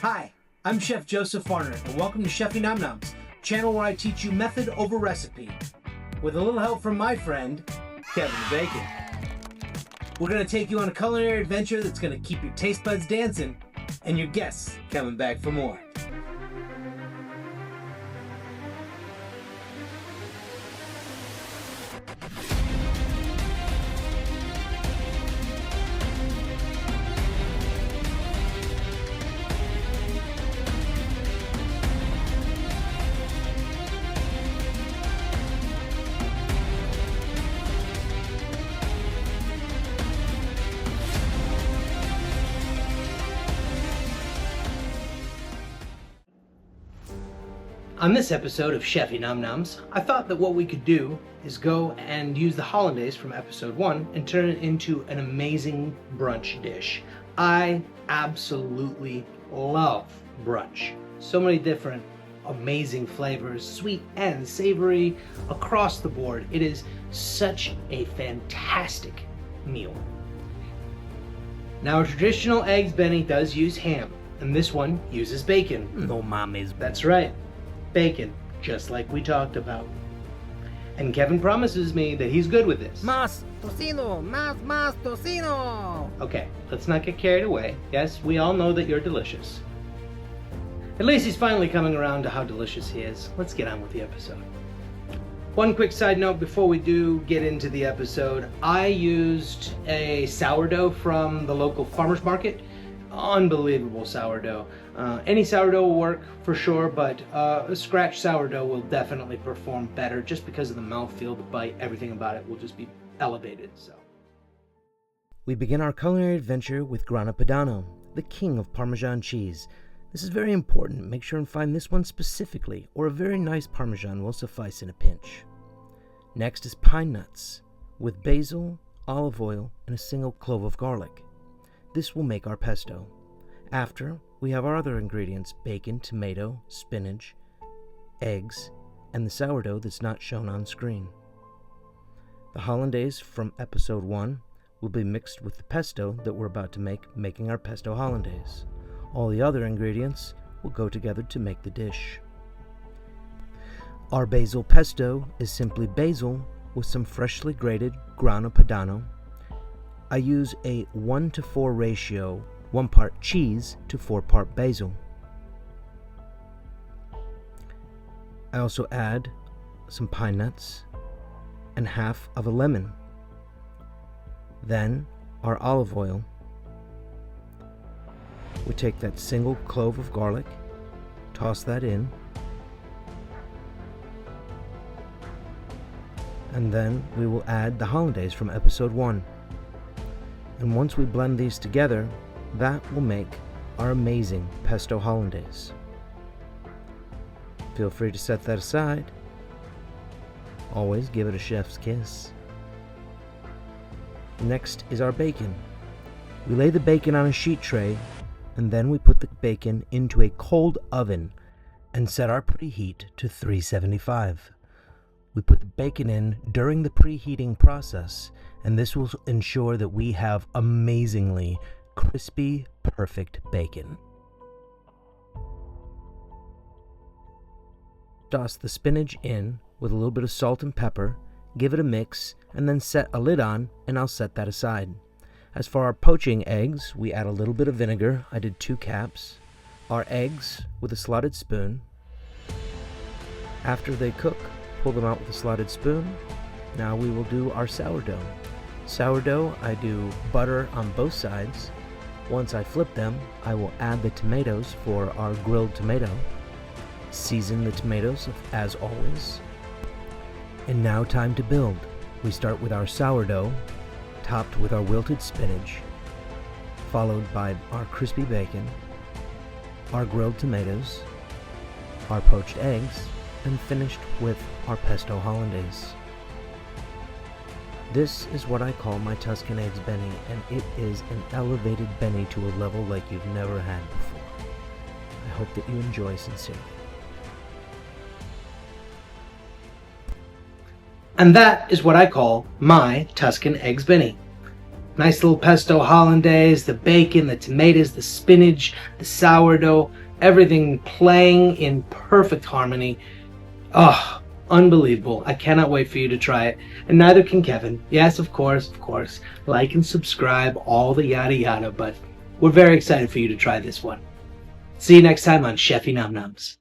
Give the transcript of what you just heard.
Hi, I'm Chef Joseph Farner, and welcome to Chefy Nom Noms, channel where I teach you method over recipe, with a little help from my friend, Kevin the Bacon. We're going to take you on a culinary adventure that's going to keep your taste buds dancing, and your guests coming back for more. On this episode of Chefy Nom Noms, I thought that what we could do is go and use the hollandaise from episode 1 and turn it into an amazing brunch dish. I absolutely love brunch. So many different amazing flavors, sweet and savory across the board. It is such a fantastic meal. Now, a traditional eggs Benny does use ham, and this one uses bacon. No mames. That's right. Bacon, just like we talked about. And Kevin promises me that he's good with this. Más tocino, más tocino. Okay, let's not get carried away. Yes, we all know that you're delicious. At least he's finally coming around to how delicious he is. Let's get on with the episode. One quick side note before we do get into the episode. I used a sourdough from the local farmer's market. Unbelievable sourdough. Any sourdough will work for sure, but a scratch sourdough will definitely perform better just because of the mouthfeel, the bite, everything about it will just be elevated. So, we begin our culinary adventure with Grana Padano, the king of Parmesan cheese. This is very important. Make sure and find this one specifically, or a very nice Parmesan will suffice in a pinch. Next is pine nuts, with basil, olive oil, and a single clove of garlic. This will make our pesto. After, we have our other ingredients: bacon, tomato, spinach, eggs, and the sourdough that's not shown on screen. The hollandaise from episode 1 will be mixed with the pesto that we're about to make, making our pesto hollandaise. All the other ingredients will go together to make the dish. Our basil pesto is simply basil with some freshly grated Grana Padano. I use a 1:4 ratio, 1 part cheese to 4 part basil. I also add some pine nuts and half of a lemon. Then our olive oil. We take that single clove of garlic, toss that in, and then we will add the hollandaise from episode 1. And once we blend these together, that will make our amazing pesto hollandaise. Feel free to set that aside. Always give it a chef's kiss. Next is our bacon. We lay the bacon on a sheet tray, and then we put the bacon into a cold oven and set our preheat to 375. We put the bacon in during the preheating process, and this will ensure that we have amazingly crispy, perfect bacon. Toss the spinach in with a little bit of salt and pepper, give it a mix, and then set a lid on, and I'll set that aside. As for our poaching eggs, we add a little bit of vinegar. I did 2 caps. Our eggs with a slotted spoon. After they cook, pull them out with a slotted spoon. Now we will do our sourdough. Sourdough, I do butter on both sides. Once I flip them, I will add the tomatoes for our grilled tomato. Season the tomatoes as always. And now time to build. We start with our sourdough, topped with our wilted spinach, followed by our crispy bacon, our grilled tomatoes, our poached eggs, and finished with our pesto hollandaise. This is what I call my Tuscan eggs Benny, and it is an elevated Benny to a level like you've never had before. I hope that you enjoy sincerely. And that is what I call my Tuscan eggs Benny. Nice little pesto hollandaise, the bacon, the tomatoes, the spinach, the sourdough, everything playing in perfect harmony. Oh, unbelievable. I cannot wait for you to try it. And neither can Kevin. Yes, of course. Like and subscribe, all the yada yada, but we're very excited for you to try this one. See you next time on Chefy Nom Noms.